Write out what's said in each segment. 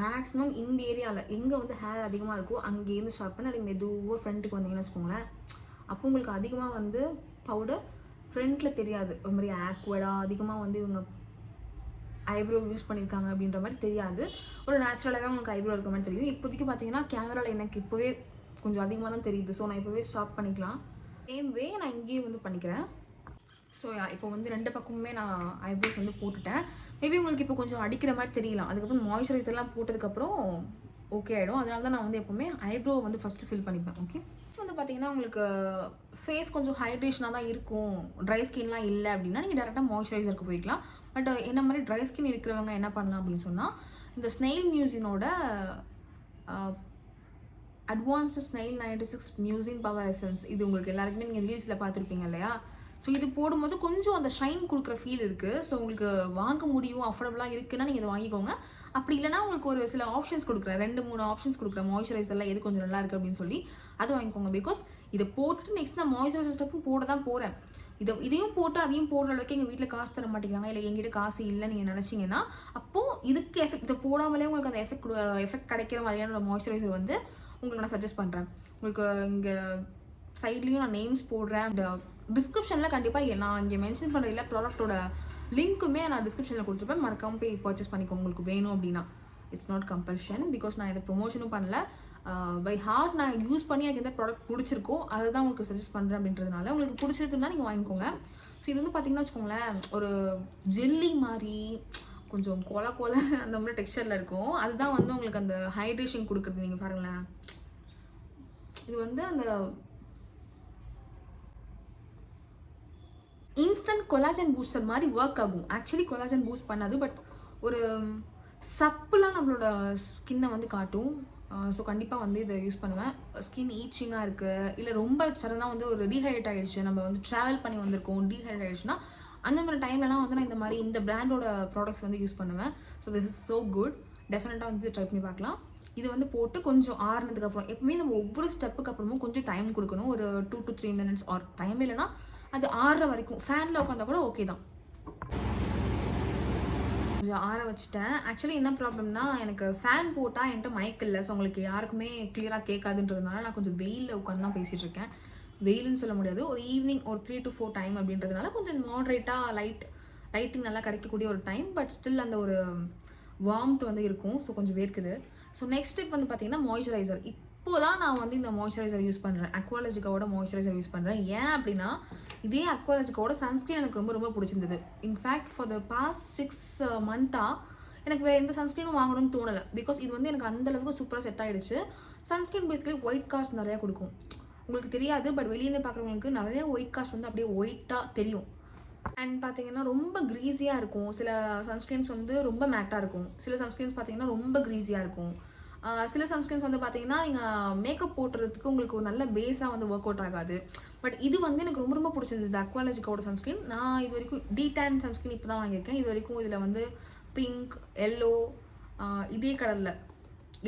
Maximum இந்த ஏரியாவில் எங்கே வந்து ஹேர் அதிகமாக இருக்கோ அங்கேருந்து ஸ்டார்ட் பண்ணி அப்படி மெதுவாக ஃப்ரண்ட்டுக்கு வந்தீங்கன்னு வச்சுக்கோங்களேன். அப்போ உங்களுக்கு அதிகமாக வந்து பவுடர் ஃப்ரண்ட்டில் தெரியாது. ஒரு மாதிரி ஆக்வர்டாக அதிகமாக வந்து இவங்க ஐப்ரோ யூஸ் பண்ணியிருக்காங்க அப்படின்ற மாதிரி தெரியாது. ஒரு நேச்சுரலாகவே உங்களுக்கு ஐப்ரோ இருக்கிற மாதிரி தெரியும். இப்போதைக்கு பார்த்தீங்கன்னா கேமராவில் எனக்கு இப்போவே கொஞ்சம் அதிகமாக தான் தெரியுது. ஸோ நான் இப்போவே ஸ்டாப் பண்ணிக்கலாம். சேம் வே நான் இங்கேயும் வந்து பண்ணிக்கிறேன். ஸோ இப்போ வந்து 2 பக்கமுமே நான் ஐப்ரோஸ் வந்து போட்டுட்டேன். மேபி உங்களுக்கு இப்போ கொஞ்சம் அடிக்கிற மாதிரி தெரியலாம். அதுக்கப்புறம் மாய்ஸ்சரைசர்லாம் போட்டதுக்கப்புறம் ஓகே ஆகிடும். அதனால தான் நான் வந்து எப்போவுமே ஐப்ரோ வந்து ஃபஸ்ட்டு ஃபில் பண்ணிப்பேன். ஓகே, ஸோ வந்து பார்த்தீங்கன்னா உங்களுக்கு ஃபேஸ் கொஞ்சம் ஹைட்ரேஷனாக தான் இருக்கும், ட்ரை ஸ்கின்லாம் இல்லை அப்படின்னா நீங்கள் டேரெக்டாக மாய்ஸ்சரைசருக்கு போய்க்கலாம். பட் என்ன மாதிரி ட்ரை ஸ்கின் இருக்கிறவங்க என்ன பண்ணலாம் அப்படின்னு சொன்னால், இந்த ஸ்னெயில் மியூசினோட advanced snail 96 mucin power essence, இது உங்களுக்கு எல்லாருக்குமே நீங்கள் ரீல்ஸில் பார்த்துருப்பீங்க இல்லையா? ஸோ இது போடும்போது கொஞ்சம் அந்த ஷைன் கொடுக்குற ஃபீல் இருக்குது. ஸோ உங்களுக்கு வாங்க முடியும், அஃபோர்டபுளாக இருக்குன்னா நீங்கள் இதை வாங்கிக்கோங்க. அப்படி இல்லைனா உங்களுக்கு ஒரு சில ஆப்ஷன்ஸ் கொடுக்குறேன், 2-3 ஆப்ஷன்ஸ் கொடுக்குறேன் மாய்ஸ்சரைசரில் எது கொஞ்சம் நல்லா இருக்குது அப்படின்னு சொல்லி அதை வாங்கிக்கோங்க. பிகாஸ் இதை போட்டுட்டு நெக்ஸ்ட் நான் மாய்ஸ்சரைசர் ஸ்டெப்பும் போட தான் போகிறேன். இதையும் போட்டு அதையும் போடுற அளவுக்கு எங்கள் வீட்டில் காசு தர மாட்டேங்கிறாங்க, இல்லை எங்கிட்ட காசு இல்லை நீங்கள் நினச்சிங்கன்னா, அப்போது இதுக்கு எஃபெக்ட் இதை போடாமலே உங்களுக்கு அந்த எஃபெக்ட் கிடைக்கிற மாதிரியான ஒரு மாய்ஸ்சரைசர் வந்து உங்களுக்கு நான் சஜஸ்ட் பண்ணுறேன். உங்களுக்கு இங்கே சைட்லேயும் நான் நேம்ஸ் போடுறேன். அந்த டிஸ்கிரிப்ஷனில் கண்டிப்பாக நான் இங்கே மென்ஷன் பண்ணுற எல்லா ப்ராடக்ட்டோட லிங்க்குமே நான் டிஸ்கிரிப்ஷனில் கொடுத்துருப்பேன். மறக்காமல் போய் பர்ச்சேஸ் பண்ணிக்கோங்க உங்களுக்கு வேணும் அப்படின்னா. It's not compulsion. பிகாஸ் நான் இதை ப்ரொமோஷனும் பண்ணல, பை ஹார்ட் நான் யூஸ் பண்ணி எனக்கு எந்த ப்ராடக்ட் பிடிச்சிருக்கோ அதை தான் உங்களுக்கு சஜஸ்ட் பண்ணுறேன். அப்படின்றதுனால உங்களுக்கு பிடிச்சிருக்குன்னா நீங்கள் வாங்கிக்கோங்க. ஸோ இது வந்து பார்த்தீங்கன்னா வச்சுக்கோங்களேன், ஒரு ஜெல்லி மாதிரி கொஞ்சம் கொல அந்த மாதிரி டெக்ஸ்சரில் இருக்கும். அதுதான் வந்து உங்களுக்கு அந்த ஹைட்ரேஷன் கொடுக்குறது. நீங்கள் பாருங்களேன், இது வந்து அந்த இன்ஸ்டன்ட் கொலாஜன் பூஸ்டர் மாதிரி ஒர்க் ஆகும். ஆக்சுவலி கொலாஜன் பூஸ்ட் பண்ணாது, பட் ஒரு சப்புலாம் நம்மளோட ஸ்கின்னை வந்து காட்டும். ஸோ கண்டிப்பாக வந்து இதை யூஸ் பண்ணுவேன். ஸ்கின் ஈச்சிங்காக இருக்குது, இல்லை ரொம்ப சடனாக வந்து ஒரு டீஹைட்ரேட் ஆகிடுச்சு, நம்ம வந்து ட்ராவல் பண்ணி வந்திருக்கோம், டீஹைட்ரேட் ஆகிடுச்சுன்னா அந்த மாதிரி டைம்லலாம் வந்து நான் இந்த மாதிரி இந்த பிராண்டோட ப்ராடக்ட்ஸ் வந்து யூஸ் பண்ணுவேன். So this is so good. டெஃபினட்டாக வந்து ட்ரை பண்ணி பார்க்கலாம். இது வந்து போட்டு கொஞ்சம் ஆறுனதுக்கப்புறம், எப்பவுமே நம்ம ஒவ்வொரு ஸ்டெப்புக்கு அப்புறமும் கொஞ்சம் டைம் கொடுக்கணும். ஒரு 2 to 3 minutes ஆர் டைம் இல்லைன்னா அது ஆறுற வரைக்கும் ஃபேனில் உட்காந்தா கூட ஓகே தான். கொஞ்சம் ஆற வச்சுட்டேன். ஆக்சுவலி என்ன ப்ராப்ளம்னா, எனக்கு ஃபேன் போட்டால் என்கிட்ட மைக் இல்லை. ஸோ உங்களுக்கு யாருக்குமே கிளியராக கேட்காதுன்றதுனால நான் கொஞ்சம் வெயிலில் உட்காந்து தான் பேசிகிட்டு இருக்கேன். வெயிலுன்னு சொல்ல முடியாது, ஒரு ஈவினிங் ஒரு 3 to 4 டைம் அப்படின்றதுனால கொஞ்சம் மாட்ரேட்டாக லைட்டிங் நல்லா கிடைக்கக்கூடிய ஒரு டைம். பட் ஸ்டில் அந்த ஒரு வார்ம்த் வந்து இருக்கும். ஸோ கொஞ்சம் வேர்க்குது. ஸோ நெக்ஸ்ட் ஸ்டெப் வந்து பார்த்தீங்கன்னா மாய்ஸ்சரைசர். இப்போ தான் நான் வந்து இந்த மாய்ஸ்சரைசர் யூஸ் பண்ணுறேன். அக்வாலஜிக்காவோட மாய்ஸ்சரைசர் யூஸ் பண்ணுறேன். ஏன் அப்படின்னா, இதே அக்வாலஜிக்காவோட சன்ஸ்க்ரீன் எனக்கு ரொம்ப பிடிச்சிருந்தது. In fact for the past 6 months எனக்கு வேறு எந்த சன்ஸ்க்ரீனும் வாங்கணும்னு தோணலை. பிகாஸ் இது வந்து எனக்கு அந்தளவுக்கு சூப்பராக செட் ஆகிடுச்சு. சன்ஸ்க்ரீன் பேசிக்கலி ஒயிட் காஸ்ட் நிறையா கொடுக்கும். உங்களுக்கு தெரியாது, பட் வெளியிலேருந்து பார்க்குறவங்களுக்கு நிறைய ஒயிட் காஸ்ட் வந்து அப்படியே ஒயிட்டாக தெரியும். அண்ட் பார்த்தீங்கன்னா ரொம்ப க்ரீஸியாக இருக்கும். சில சன்ஸ்க்ரீன்ஸ் வந்து ரொம்ப மேட்டாக இருக்கும். சில சன்ஸ்க்ரீன்ஸ் பார்த்தீங்கன்னா ரொம்ப க்ரீஸியாக இருக்கும். சில சன்ஸ்க்ரீன்ஸ் வந்து பார்த்தீங்கன்னா நீங்கள் மேக்கப் போட்டுறதுக்கு உங்களுக்கு ஒரு நல்ல பேஸாக வந்து ஒர்க் அவுட் ஆகாது. பட் இது வந்து எனக்கு ரொம்ப பிடிச்சிருந்தது அக்வாலஜிக்காவோட சன்ஸ்க்ரீன். நான் இது வரைக்கும் டீடான் சன்ஸ்க்ரீன் இப்போ தான் வாங்கியிருக்கேன். இது வரைக்கும் இதில் வந்து பிங்க், எல்லோ, இதே கலரில்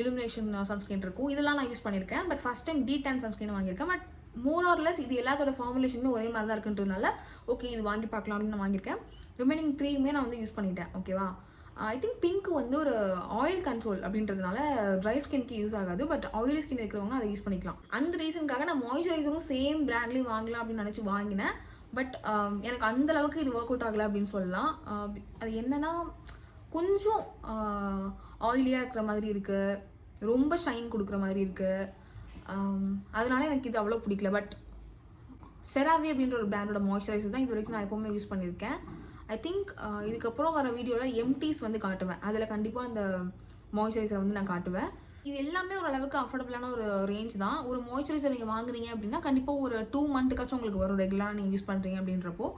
இலுமினேஷன் சன்ஸ்க்ரீன் இருக்கும். இதெல்லாம் நான் யூஸ் பண்ணியிருக்கேன். But first time de-tan sunscreen வாங்கியிருக்கேன். பட் மோர் ஆர் லெஸ் இது எல்லாத்தோட ஃபார்முலேஷனுமே ஒரே மாதிரி தான் இருக்குன்றதுனால ஓகே இது வாங்கி பார்க்கலாம் அப்படின்னு நான் வாங்கியிருக்கேன். ரிமைனிங் 3மே நான் வந்து யூஸ் பண்ணிட்டேன். ஓகேவா, ஐ திங்க் பிங்க் வந்து ஒரு ஆயில் கண்ட்ரோல் அப்படின்றதுனால ட்ரை ஸ்கின்க்கு யூஸ் ஆகாது. பட் ஆயிலி ஸ்கின் இருக்கிறவங்க அதை யூஸ் பண்ணிக்கலாம். அந்த ரீசனுக்காக நான் மாய்ஸ்சரைசரும் சேம் பிராண்ட்லேயும் வாங்கலாம் அப்படின்னு நினச்சி வாங்கினேன். பட் எனக்கு அந்தளவுக்கு இது ஒர்க் அவுட் ஆகலை அப்படின்னு சொல்லலாம். அது என்னென்னா கொஞ்சம் ஆயிலியாக இருக்கிற மாதிரி இருக்குது, ரொம்ப ஷைன் கொடுக்குற மாதிரி இருக்குது. அதனால எனக்கு இது அவ்வளோ பிடிக்கல. பட் செராவி அப்படின்ற ஒரு பிராண்டோட மாய்ஸ்சரைசர் தான் இது வரைக்கும் நான் எப்போவுமே யூஸ் பண்ணியிருக்கேன். ஐ திங்க் இதுக்கப்புறம் வர வீடியோவில் எம்டிஸ் வந்து காட்டுவேன். அதில் கண்டிப்பாக அந்த மாய்ஸ்சரைசர் வந்து நான் காட்டுவேன். இது எல்லாமே ஓரளவுக்கு அஃபோர்டபுளான ஒரு ரேஞ்ச் தான். ஒரு மாய்ஸ்சரைசர் நீங்கள் வாங்குறீங்க அப்படின்னா கண்டிப்பாக ஒரு 2 months உங்களுக்கு வரும், ரெகுலராக நீங்கள் யூஸ் பண்ணுறீங்க அப்படின்றப்போ.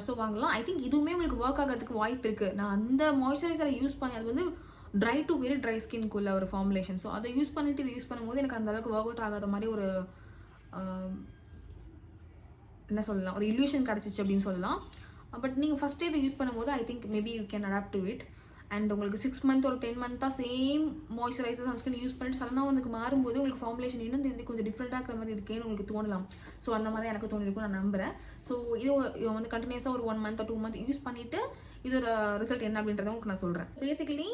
ஸோ வாங்கலாம். ஐ திங்க் இதுவுமே உங்களுக்கு ஒர்க் ஆகிறதுக்கு வாய்ப்பு இருக்குது. நான் அந்த மாய்ஸ்சரைசரை யூஸ் பண்ணி, அது வந்து ட்ரை டு வெரி ட்ரை ஸ்கின்க்குள்ள ஒரு ஃபார்முலேஷன். ஸோ அதை யூஸ் பண்ணிவிட்டு இது யூஸ் பண்ணும்போது எனக்கு அந்தளவுக்கு ஒர்க் அவுட் ஆகாத மாதிரி ஒரு என்ன சொல்லலாம், ஒரு இல்யூஷன் கிடச்சிச்சு அப்படின்னு சொல்லலாம். பட் நீங்கள் ஃபஸ்ட்டே இதை யூஸ் பண்ணும்போது I think maybe you can adapt to it. And உங்களுக்கு 6 மந்த் ஒரு 10 மந்த்தாக சேம் மாய்ஸ்சரைசர் சன்ஸ்கிரீன் யூஸ் பண்ணிட்டு சடனாக வந்து மாறும்போது உங்களுக்கு ஃபார்முலேஷன் இன்னும் தெரிஞ்சு கொஞ்சம் டிஃப்ரெண்ட்டாக இருக்கிற மாதிரி இருக்கேன்னு உங்களுக்கு தோணலாம். ஸோ அந்த மாதிரி எனக்கு தோணிருக்கும் நான் நம்புகிறேன். ஸோ இது வந்து கண்டினியூஸாக ஒரு 1 மந்த் 2 மந்த் யூஸ் பண்ணிவிட்டு இதோட ரிசல்ட் என்ன அப்படின்றத உங்களுக்கு நான் சொல்கிறேன். பேசிக்கலி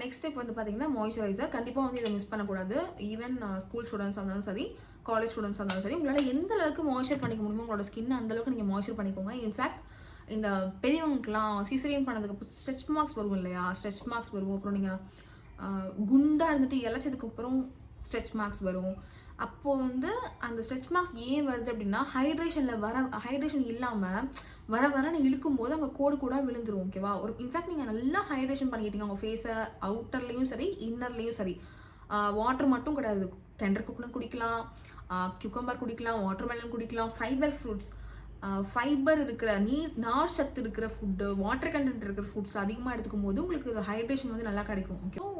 நெக்ஸ்ட் ஸ்டெப் வந்து பார்த்தீங்கன்னா மாய்ஸ்சரைசர். கண்டிப்பாக வந்து இதை மிஸ் பண்ணக்கூடாது. ஈவன் ஸ்கூல் ஸ்டூடெண்ட்ஸாக இருந்தாலும் சரி, காலேஜ் ஸ்டூடெண்ட்ஸாக இருந்தாலும் சரி, உங்களால் எந்த அளவுக்கு மாய்ஸ்சர் பண்ணிக்க முடியுமோ உங்களோட ஸ்கின் அந்தளவுக்கு நீங்கள் மாய்ஸ்சர் பண்ணிக்கோங்க. இன்ஃபேக்ட் இந்த பெரியவங்களுக்குலாம் சிசரியன் பண்ணதுக்கு ஸ்ட்ரெச் மார்க்ஸ் வரும் இல்லையா, ஸ்ட்ரெச் மார்க்ஸ் வரும். அப்புறம் நீங்கள் குண்டாக இருந்துட்டு இழைச்சதுக்கப்புறம் ஸ்ட்ரெச் மார்க்ஸ் வரும். அப்போது வந்து அந்த ஸ்ட்ரெச் மார்க்ஸ் ஏன் வருது அப்படின்னா ஹைட்ரேஷன் இல்லாமல் வரன்னு இழுக்கும் போது அங்கே கோடு விழுந்துரும். ஓகேவா? ஒரு இன்ஃபேக்ட் நீங்கள் நல்லா ஹைட்ரேஷன் பண்ணிக்கிட்டீங்க உங்கள் ஃபேஸை, அவுட்டர்லேயும் சரி இன்னர்லேயும் சரி. வாட்டர் மட்டும் கிடையாது, டெண்டர் கோகனட் குடிக்கலாம், கியூக்கம்பர் குடிக்கலாம், வாட்டர்மெலன் குடிக்கலாம், ஃபைபர் ஃப்ரூட்ஸ், ஃபைபர் இருக்கிற நார் சத்து இருக்கிற ஃபுட்டு, வாட்டர் கண்டென்ட் இருக்கிற ஃபுட்ஸ் அதிகமாக எடுத்துக்கும் போது உங்களுக்கு ஹைட்ரேஷன் வந்து நல்லா கிடைக்கும். ஓகே, ஸோ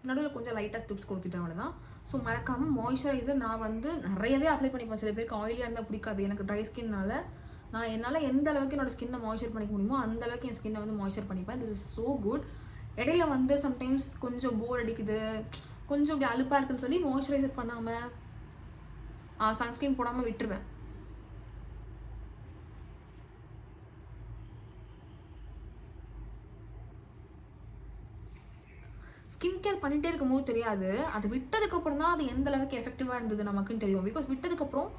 நடுவில் கொஞ்சம் லைட்டாக டிப்ஸ் கொடுத்துட்டேன், அவ்வளோதான். ஸோ மறக்காமல் மாய்ஸ்சரைசர் நான் வந்து நிறையவே அப்ளை பண்ணிப்பேன். சில பேருக்கு ஆயிலியாக இருந்தால் பிடிக்காது. எனக்கு ட்ரை ஸ்கின்னால நான் என்னால் எந்த அளவுக்கு என்னோடய ஸ்கின்னை மாய்ஸ்சர் பண்ணிக்க முடியுமோ அந்த அளவுக்கு என் ஸ்கின்னை வந்து மாய்ஸ்சர் பண்ணிப்பேன். This is so good. இடையில வந்து சம்டைம்ஸ் கொஞ்சம் போர் அடிக்குது, கொஞ்சம் இப்படி அலுப்பாக இருக்குன்னு சொல்லி மாய்ஸ்சரைசர் பண்ணாமல் சன்ஸ்கிரீன் போடாமல் விட்டுருவேன். ஸ்கின் கேர் பண்ணிகிட்டே இருக்கும்போது தெரியாது, அதை விட்டதுக்கப்புறம் தான் அது எந்த அளவுக்கு எஃபெக்டிவாக இருந்தது நமக்குன்னு தெரியும். பிகாஸ் விட்டதுக்கப்புறம்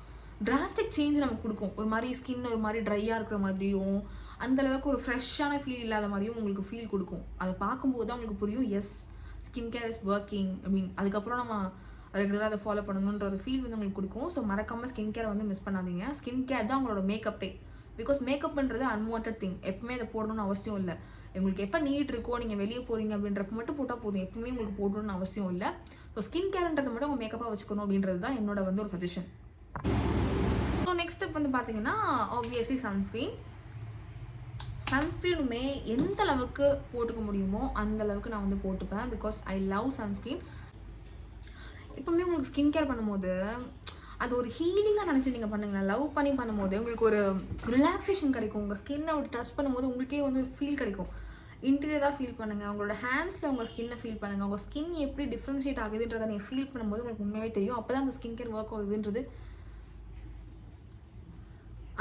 டிராஸ்டிக் சேஞ்ச் நமக்கு கொடுக்கும். ஒரு மாதிரி ஸ்கின் ஒரு மாதிரி ட்ரையாக இருக்கிற மாதிரியும் அந்தளவுக்கு ஒரு ஃப்ரெஷ்ஷான ஃபீல் இல்லாத மாதிரியும் உங்களுக்கு ஃபீல் கொடுக்கும். அதை பார்க்கும்போது தான் உங்களுக்கு புரியும், yes skin care is working அப்படின்னு. அதுக்கப்புறம் நம்ம ரெகுலராக அதை ஃபாலோ பண்ணணுன்ற ஒரு ஃபீல் வந்து உங்களுக்கு கொடுக்கும். ஸோ மறக்காமல் ஸ்கின் கேரை வந்து மிஸ் பண்ணாதீங்க. ஸ்கின் கேர் தான் உங்களோட மேக்கப்பே. பிகாஸ் மேக்கப்ன்றது அன்வான்ட் திங். எப்பவுமே அதை போடணும்னு அவசியம் இல்லை. உங்களுக்கு எப்போ நீட் இருக்கோ, நீங்கள் வெளியே போகிறீங்க அப்படின்றப்ப மட்டும் போட்டால் போதும். எப்பவுமே உங்களுக்கு போடணும்னு அவசியம் இல்லை. ஸோ ஸ்கின் கேர்ன்றதை மட்டும் உங்கள் மேக்கப்பாக வச்சுக்கணும் அப்படின்றது தான் என்னோட வந்து ஒரு சஜஷன். ஸோ நெக்ஸ்ட் ஸ்டெப் வந்து பார்த்தீங்கன்னா ஆப்வியஸ்லி சன்ஸ்க்ரீனுமே எந்த அளவுக்கு போட்டுக்க முடியுமோ அந்த அளவுக்கு நான் வந்து போட்டுப்பேன். Because I love sunscreen. எப்பவுமே உங்களுக்கு ஸ்கின் கேர் பண்ணும்போது அது ஒரு ஹீலிங்காக நினச்சி நீங்கள் பண்ணுங்களா, லவ் பண்ணி பண்ணும்போது உங்களுக்கு ஒரு ரிலாக்ஸேஷன் கிடைக்கும். உங்கள் ஸ்கின்னை ஒரு டச் பண்ணும்போது உங்களுக்கே வந்து ஒரு ஃபீல் கிடைக்கும். இன்டீரியராக ஃபீல் பண்ணுங்கள், உங்களோட ஹேண்ட்ஸில் உங்கள் ஸ்கின்னை ஃபீல் பண்ணுங்கள். உங்கள் ஸ்கின் எப்படி டிஃப்ரென்ஷியேட் ஆகுதுன்றதை நீங்கள் ஃபீல் பண்ணும்போது உங்களுக்கு உண்மையாகவே தெரியும். அப்போ தான் அந்த ஸ்கின் கேர் ஒர்க் ஆகுதுன்றது,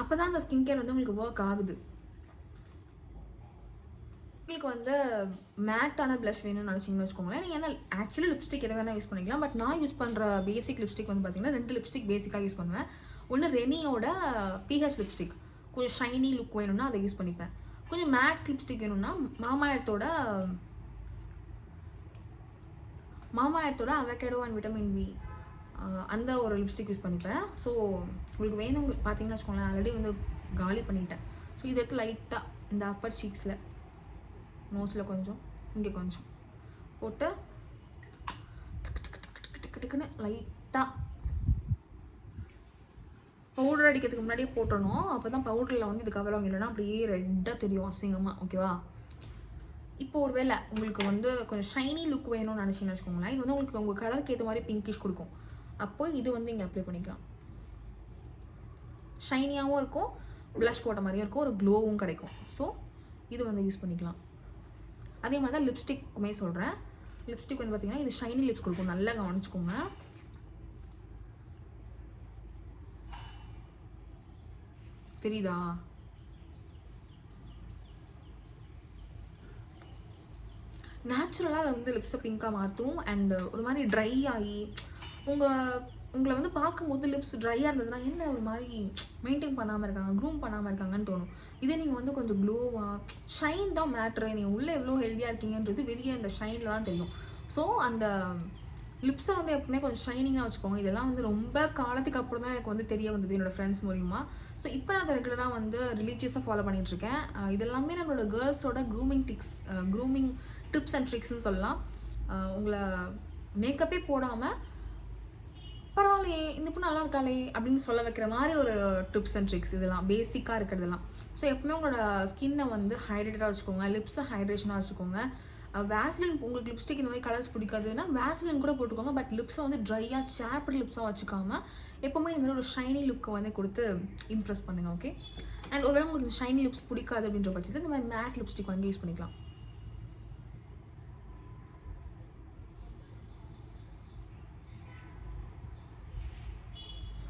அப்போ தான் அந்த ஸ்கின் கேர் வந்து உங்களுக்கு ஒர்க் ஆகுது. உங்களுக்கு வந்து மேட்டான ப்ளஷ் வேணும்னு நினச்சிங்கன்னு வச்சுக்கோங்களேன். நீங்கள் என்ன ஆக்சுவலி லிப்ஸ்டிக் எதை வேணால் யூஸ் பண்ணிக்கலாம். பட் நான் யூஸ் பண்ணுற பேசிக் லிப்ஸ்டிக் வந்து பார்த்தீங்கன்னா 2 லிப்ஸ்டிக் பேசிக்காக யூஸ் பண்ணுவேன். ஒன்று ரெனியோட PH லிப்ஸ்டிக், கொஞ்சம் ஷைனி லுக் வேணும்னா அதை யூஸ் பண்ணிப்பேன். கொஞ்சம் மேட் லிப்ஸ்டிக் வேணும்னா மாமாயத்தோட அவகேடோ அண்ட் விட்டமின் V அந்த ஒரு லிப்ஸ்டிக் யூஸ் பண்ணிப்பேன். ஸோ உங்களுக்கு வேணும் பார்த்தீங்கன்னா வச்சுக்கோங்களேன், ஆல்ரெடி வந்து காலி பண்ணிட்டேன். ஸோ இதை எடுத்து லைட்டாக இந்த அப்பர் சீக்ஸில், நோஸில் கொஞ்சம், இங்கே கொஞ்சம் போட்டு டக்குன்னு லைட்டாக பவுடர் அடிக்கிறதுக்கு முன்னாடியே போட்டணும். அப்போ தான் பவுடரில் வந்து இது கவர் ஆகும், இல்லைன்னா அப்படியே ரெட்டாக தெரியும் அசிங்கமாக. ஓகேவா? இப்போ ஒரு வேளை உங்களுக்கு வந்து கொஞ்சம் ஷைனி லுக் வேணும்னு நினச்சிங்கன்னு வச்சுக்கோங்களேன். இது வந்து உங்களுக்கு உங்கள் கலருக்கு ஏற்ற மாதிரி பிங்கிஷ் கொடுக்கும். அப்போ இது வந்து இங்கே அப்ளை பண்ணிக்கலாம். ஷைனியாகவும் இருக்கும், ப்ளஷ் போட்ட மாதிரியும் இருக்கும், ஒரு க்ளோவும் கிடைக்கும். ஸோ இது வந்து யூஸ் பண்ணிக்கலாம். அதே மாதிரி தான் லிப்ஸ்டிக்குமே சொல்கிறேன். லிப்ஸ்டிக் வந்து பார்த்தீங்கன்னா இது ஷைனி லிப்ஸ் கொடுக்கும், நல்லா கவனிச்சுக்கோங்க. தெரியுதா? நேச்சுரலாக அதை வந்து லிப்ஸை பிங்காக மாற்றும். அண்ட் ஒரு மாதிரி ட்ரை ஆகி உங்களை வந்து பார்க்கும்போது லிப்ஸ் ட்ரையாக இருந்ததுன்னா என்ன ஒரு மாதிரி மெயின்டைன் பண்ணாமல் இருக்காங்க, க்ரூம் பண்ணாமல் இருக்காங்கன்னு தோணும். இதே நீங்கள் வந்து கொஞ்சம் க்ளோவாக, ஷைன் தான் மேட்ரு. நீங்கள் உள்ளே எவ்வளோ ஹெல்த்தியாக இருக்கீங்கன்றது வெளியே அந்த ஷைனில் தான் தெரியும். ஸோ அந்த லிப்ஸை வந்து எப்பவுமே கொஞ்சம் ஷைனிங்காக வச்சுக்கோங்க. இதெல்லாம் வந்து ரொம்ப காலத்துக்கு அப்புறம் தான் எனக்கு வந்து தெரிய வந்தது என்னோடய ஃப்ரெண்ட்ஸ் மூலிமா. ஸோ இப்போ நான் அதை ரெகுலராக வந்து ரிலீஜியஸாக ஃபாலோ பண்ணிகிட்ருக்கேன். இதெல்லாமே நம்மளோட கேர்ள்ஸோட க்ரூமிங் டிப்ஸ் அண்ட் ட்ரிக்ஸ்ன்னு சொல்லலாம். உங்களை மேக்கப்பே போடாமல் பரவாயில்லையே இந்த பொண்ணு நல்லா இருக்காளே அப்படின்னு சொல்ல வைக்கிற மாதிரி ஒரு டிப்ஸ் அண்ட் ட்ரிக்ஸ் இதெல்லாம் பேசிக்காக இருக்கிறதெல்லாம். ஸோ எப்பவுமே உங்களோட ஸ்கின்னை வந்து ஹைட்ரேட்டடாக வச்சுக்கோங்க, லிப்ஸை ஹைட்ரேஷனாக வச்சுக்கோங்க. வேஸ்லின், உங்களுக்கு லிப்ஸ்டிக் இந்த மாதிரி கலர்ஸ் பிடிக்காதுன்னா வேஸ்லின் கூட போட்டுக்கோங்க. பட் லிப்ஸை வந்து ட்ரையாக சாப்டு லிப்ஸாக வச்சுக்காம எப்போவுமே இந்த மாதிரி ஒரு ஷைனி லுக்கை வந்து கொடுத்து இம்ப்ரெஸ் பண்ணுங்கள். ஓகே? அண்ட் ஒருவேளை உங்களுக்கு ஷைனி லிப்ஸ் பிடிக்காது அப்படின்ற பட்சத்தில் இந்த மாதிரி மேட் லிப்ஸ்டிக் வந்து யூஸ் பண்ணிக்கலாம்.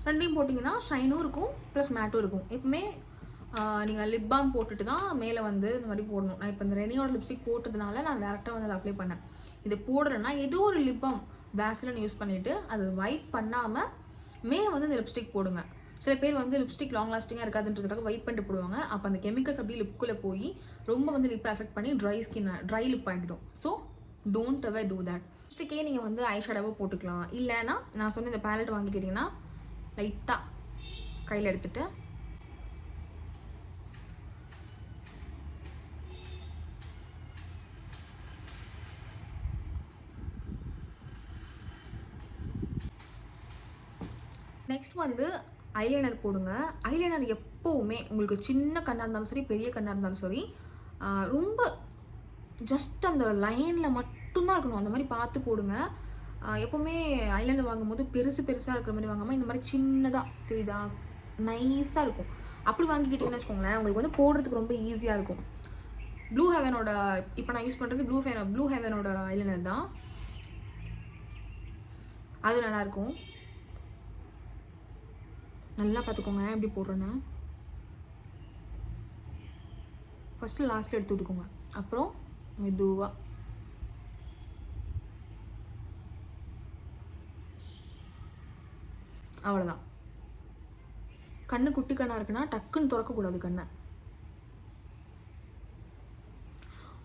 ரெண்டையும் போட்டிங்கன்னா ஷைனும் இருக்கும் ப்ளஸ் மேட்டும் இருக்கும். எப்பவுமே நீங்கள் லிப் பாம் போட்டுட்டு தான் மேலே வந்து இந்த மாதிரி போடணும். நான் இப்போ இந்த ரெனியோட லிப்ஸ்டிக் போட்டதுனால நான் டேரெக்டாக வந்து அதை அப்ளை பண்ணேன். இது போடுறேன்னா ஏதோ ஒரு லிப் பாம் வேஸ்லின் யூஸ் பண்ணிவிட்டு அதை வைப் பண்ணாமல் மேலே வந்து இந்த லிப்ஸ்டிக் போடுங்க. சில பேர் வந்து லிப்ஸ்டிக் லாங் லாஸ்டிங்காக இருக்காதுன்றதுக்காக வைப் பண்ணிட்டு போடுவாங்க. அப்போ அந்த கெமிக்கல்ஸ் அப்படியே லிப்புக்குள்ளே போய் ரொம்ப வந்து லிப்பை அஃபெக்ட் பண்ணி ட்ரை லிப் ஆகிடும். So don't ever do that. லிப்ஸ்டிக்கே நீங்கள் வந்து ஐ ஷேடோவாக போட்டுக்கலாம். இல்லைன்னா நான் சொன்ன இந்த பேலட் வாங்கிக்கிட்டிங்கன்னா லைட்டாக கையில் எடுத்துகிட்டு நெக்ஸ்ட் வந்து ஐலைனர் போடுங்க. ஐலைனர் எப்போவுமே உங்களுக்கு சின்ன கண்ணாக இருந்தாலும் சரி பெரிய கண்ணாக இருந்தாலும் சரி ரொம்ப ஜஸ்ட் அந்த லைனில் மட்டும்தான் இருக்கணும். அந்த மாதிரி பார்த்து போடுங்க. எப்போவுமே ஐலைனர் வாங்கும்போது பெருசாக இருக்கிற மாதிரி வாங்காமல் இந்த மாதிரி சின்னதாக தெரியுதா நைஸாக இருக்கும். அப்படி வாங்கிக்கிட்டிங்கன்னு வச்சுக்கோங்களேன், உங்களுக்கு வந்து போடுறதுக்கு ரொம்ப ஈஸியாக இருக்கும். ப்ளூ ஹெவனோட இப்போ நான் யூஸ் பண்ணுறது ப்ளூ ஹெவனோட ஐலைனர் தான். அது நல்லாயிருக்கும். நல்லா பார்த்துக்கோங்க எப்படி போடுறேன்னு. ஃபஸ்ட்டு லாஸ்ட்டில் எடுத்து விட்டுக்கோங்க. அப்புறம் மெதுவாக அவ்வளோதான். கண்ணு குட்டி கண்ணாக இருக்குன்னா டக்குன்னு திறக்கக்கூடாது கண்ணை.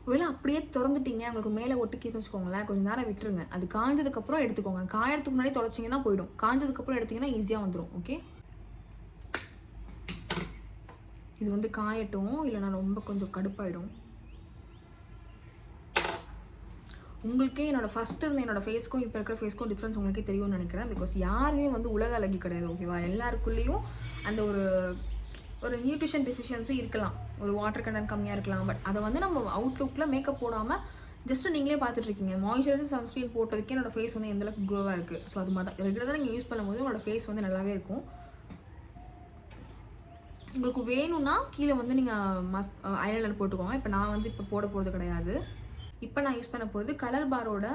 ஒருவேளை அப்படியே திறந்துட்டீங்க உங்களுக்கு மேலே ஒட்டிக்கிட்டு வச்சுக்கோங்களேன், கொஞ்சம் நேரம் விட்டுருங்க. அது காஞ்சதுக்கப்புறம் எடுத்துக்கோங்க. காயறதுக்கு முன்னாடி தொலைச்சிங்கன்னா போயிடும். காஞ்சதுக்கப்புறம் எடுத்திங்கன்னா ஈஸியாக வந்துடும். ஓகே, இது வந்து காயட்டும், இல்லைனா ரொம்ப கொஞ்சம் கடுப்பாயிடும். உங்களுக்கே ஃபஸ்ட்டு இருந்த என்னோடய ஃபேஸ்க்கும் இப்போ இருக்கிற ஃபேஸ்க்கும் டிஃப்ரென்ஸ் உங்களுக்கே தெரியும்னு நினைக்கிறேன். பிகாஸ் யாருமே வந்து உலக அழகி கிடையாது. ஓகேவா, எல்லாருக்குள்ளேயும் அந்த ஒரு நியூட்ரிஷன் டெஃபிஷியன்சி இருக்கலாம், ஒரு வாட்டர் கண்டென்ட் கம்மியாக இருக்கலாம். பட் அதை வந்து நம்ம அவுட்லுக்கில் மேக்கப் போடாமல் ஜஸ்ட்டு நீங்களே பார்த்துட்ருக்கீங்க. மாய்ஸ்சரைசர் சன்ஸ்க்ரீன் போட்டதுக்கே என்னோடய ஃபேஸ் வந்து எந்தளவுக்கு க்ளோவாக இருக்குது. ஸோ அது மாதிரி தான் ரெகுலராக நீங்கள் யூஸ் பண்ணும்போது உங்களோட ஃபேஸ் வந்து நல்லாவே இருக்கும். உங்களுக்கு வேணும்னா கீழே வந்து நீங்கள் ஐலைனர் போட்டுக்கோங்க. இப்போ நான் வந்து இப்போ போட போகிறது கிடையாது. இப்போ நான் யூஸ் பண்ண போகிறது கலர் பாரோட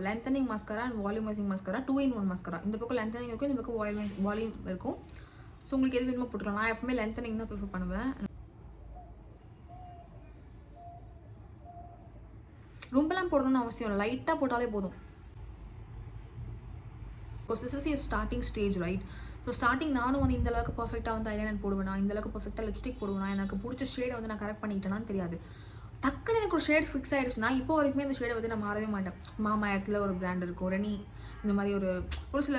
lengthening mascara and volumising mascara 2-in-1 mascara. இந்த பக்கம் லென்த்தனிங் இருக்கும், இந்த பக்கம் வால்யூம் இருக்கும். ஸோ உங்களுக்கு எது வேணுமோ போட்டுக்கலாம். நான் எப்பவுமே லென்த்தனிங் தான் ப்ரிஃபர் பண்ணுவேன். ரொம்பலாம் போடணும்னு அவசியம் இல்லை, லைட்டாக போட்டாலே போதும். This is your starting stage, right? So starting நானும் வந்து இந்தளவுக்கு பர்ஃபெக்டாக வந்து ஐலைனர் போடுவேனா, இந்தளவுக்கு பர்ஃபெக்டாக லிப்ஸ்டிக் போடுவேனா, எனக்கு பிடிச்ச ஷேடை வந்து நான் கரெக்ட் பண்ணிக்கிட்டேனான்னு தெரியாது. டக்குன்னு எனக்கு ஒரு ஷேட் ஃபிக்ஸ் ஆகிடுச்சுன்னா இப்போ வரைக்குமே இந்த ஷேடை வந்து நான் மாறவே மாட்டேன். மாமா இடத்துல ஒரு பிராண்ட் இருக்கும், ரெனி, இந்த மாதிரி ஒரு சில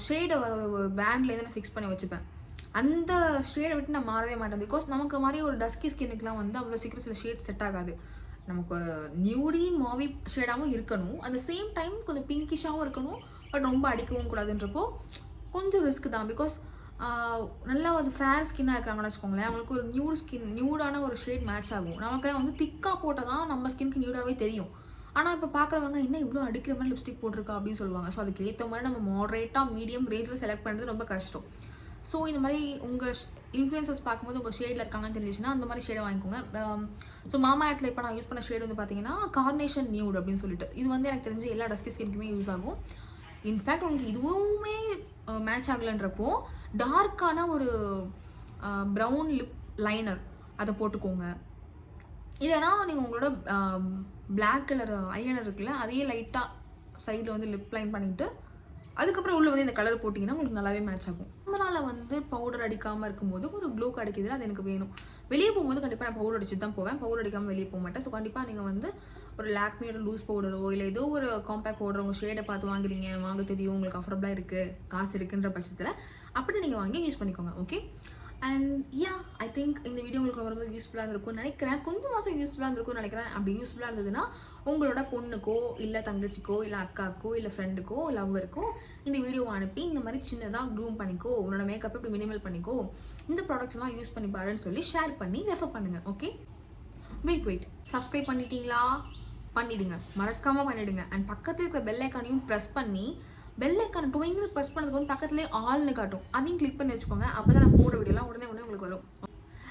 ஷேடை ஒரு பிராண்ட்லேருந்து நான் ஃபிக்ஸ் பண்ணி வச்சுப்பேன். அந்த ஷேடை விட்டு நான் மாறவே மாட்டேன். பிகாஸ் நமக்கு மாதிரி ஒரு டஸ்கி ஸ்கின்னுக்குலாம் வந்து அவ்வளோ சீக்கிரம் சில ஷேட் செட் ஆகாது. நமக்கு ஒரு நியூடி மாவி ஷேடாகவும் இருக்கணும், அட் த சேம் டைம் கொஞ்சம் பிங்கிஷாகவும் இருக்கணும், பட் ரொம்ப அடிக்கவும் கூடாதுன்றப்போ கொஞ்சம் ரிஸ்க் தான். பிகாஸ் நல்லா ஒரு ஃபேர் ஸ்கின்னாக இருக்காங்கன்னு வச்சுக்கோங்களேன், அவங்களுக்கு ஒரு நியூடான ஒரு ஷேட் மேட்ச் ஆகும். நமக்கு வந்து திக்காக போட்டால் தான் நம்ம ஸ்கின்க்கு நியூடாகவே தெரியும். ஆனால் இப்போ பார்க்குறவங்க என்ன இவ்வளோ அடிக்கிற மாதிரி லிப்ஸ்டிக் போட்டிருக்கா அப்படின்னு சொல்லுவாங்க. ஸோ அதுக்கு ஏற்ற மாதிரி நம்ம மாடரேட்டாக மீடியம் ரேஞ்சில் செலக்ட் பண்ணுறது ரொம்ப கஷ்டம். ஸோ இந்த மாதிரி உங்கள் இன்ஃப்ளூயன்சஸ் பார்க்கும்போது உங்கள் ஷேடில் இருக்காங்கன்னு தெரிஞ்சிச்சுன்னா அந்த மாதிரி ஷேடை வாங்கிக்கோங்க. ஸோ மாமா இடத்துல இப்போ நான் யூஸ் பண்ண ஷேடு வந்து பார்த்தீங்கன்னா கார்னேஷன் நியூட் அப்படின்னு சொல்லிட்டு, இது வந்து எனக்கு தெரிஞ்சு எல்லா டஸ்கி ஸ்கின்க்குமே யூஸ் ஆகும். இன்ஃபேக்ட் உங்களுக்கு இதுவுமே மேட்ச் ஆகலைன்றப்போ டார்க்கான ஒரு ப்ரௌன் லிப் லைனர் அதை போட்டுக்கோங்க. இல்லைனா நீங்கள் உங்களோட பிளாக் கலர் ஐலைனர் இருக்குல்ல, அதையே லைட்டாக சைடில் வந்து லிப் லைன் பண்ணிவிட்டு அதுக்கப்புறம் உள்ளே வந்து இந்த கலர் போட்டிங்கன்னா உங்களுக்கு நல்லாவே மேட்ச் ஆகும். நம்மளால் வந்து பவுடர் அடிக்காமல் இருக்கும்போது ஒரு க்ளோ கிடைக்கிது, அது எனக்கு வேணும். வெளியே போகும்போது கண்டிப்பாக நான் பவுடர் அடிச்சுட்டு தான் போவேன், பவுடர் அடிக்காமல் வெளியே போக மாட்டேன். ஸோ கண்டிப்பாக நீங்கள் வந்து ஒரு லாக்மியோட லூஸ் பவுடரோ இல்லை ஏதோ ஒரு காம்பேக்ட் பவுடர் உங்கள் ஷேடை பார்த்து வாங்குறீங்க, வாங்க தெரியும், உங்களுக்கு அஃபர்டபுளாக இருக்குது, காசு இருக்குன்ற பட்சத்தில் அப்படி நீங்கள் வாங்கி யூஸ் பண்ணிக்கோங்க. ஓகே, அண்ட் ஐ திங்க் இந்த வீடியோ உங்களுக்கு ரொம்ப யூஸ்ஃபுல்லாக இருந்திருக்கும்னு நினைக்கிறேன். கொஞ்சம் மாதம் யூஸ்ஃபுல்லாக இருந்திருக்கும்னு நினைக்கிறேன். அப்படி யூஸ்ஃபுல்லாக இருந்ததுன்னா உங்களோட பொண்ணுக்கோ இல்லை தங்கச்சிக்கோ இல்லை அக்காக்கோ இல்லை ஃப்ரெண்டுக்கோ லவ்வருக்கோ இந்த வீடியோவை அனுப்பி இந்த மாதிரி சின்னதாக க்ரூம் பண்ணிக்கோ, உன்னோட மேக்கப் இப்படி மினிமல் பண்ணிக்கோ, இந்த ப்ராடக்ட்ஸ்லாம் யூஸ் பண்ணி பாருன்னு சொல்லி ஷேர் பண்ணி ரெஃபர் பண்ணுங்கள். ஓகே, வெயிட் சப்ஸ்கிரைப் பண்ணிட்டீங்களா? பண்ணிவிடுங்க, மறக்காமல் பண்ணிவிடுங்க. அண்ட் பக்கத்தில் இருக்கிற பெல் ஐக்கானையும் ப்ரெஸ் பண்ணி பெல் ஐக்கான் டொயிங்னு ப்ரெஸ் பண்ணதுக்கு வந்து பக்கத்துலேயே ஆல்னு காட்டும், அதையும் கிளிக் பண்ணி வச்சுக்கோங்க. அப்போ தான் நான் போடுற வீடியோலாம் உடனே உங்களுக்கு வரும்.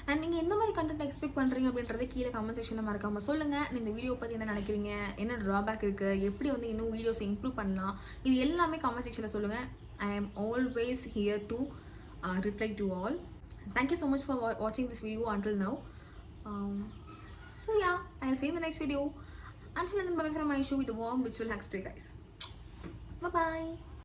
அண்ட் நீங்கள் எந்த மாதிரி கண்டென்ட் எக்ஸ்பெக்ட் பண்ணுறீங்க அப்படின்றத கீழே கமெண்ட் செக்ஷனில் மறக்காமல் சொல்லுங்கள். இந்த வீடியோ பற்றி என்ன நினைக்கிறீங்க, என்ன ட்ராபேக் இருக்குது, எப்படி வந்து இன்னும் வீடியோஸை இம்ப்ரூவ் பண்ணலாம், இது எல்லாமே கமெண்ட் செக்ஷனில் சொல்லுங்கள். I am always here to reply to all. Thank you so much for watching this video until now. So yeah, I'll see you in the next video. Until then, bye from my show with a warm virtual hugs to you guys. Bye bye.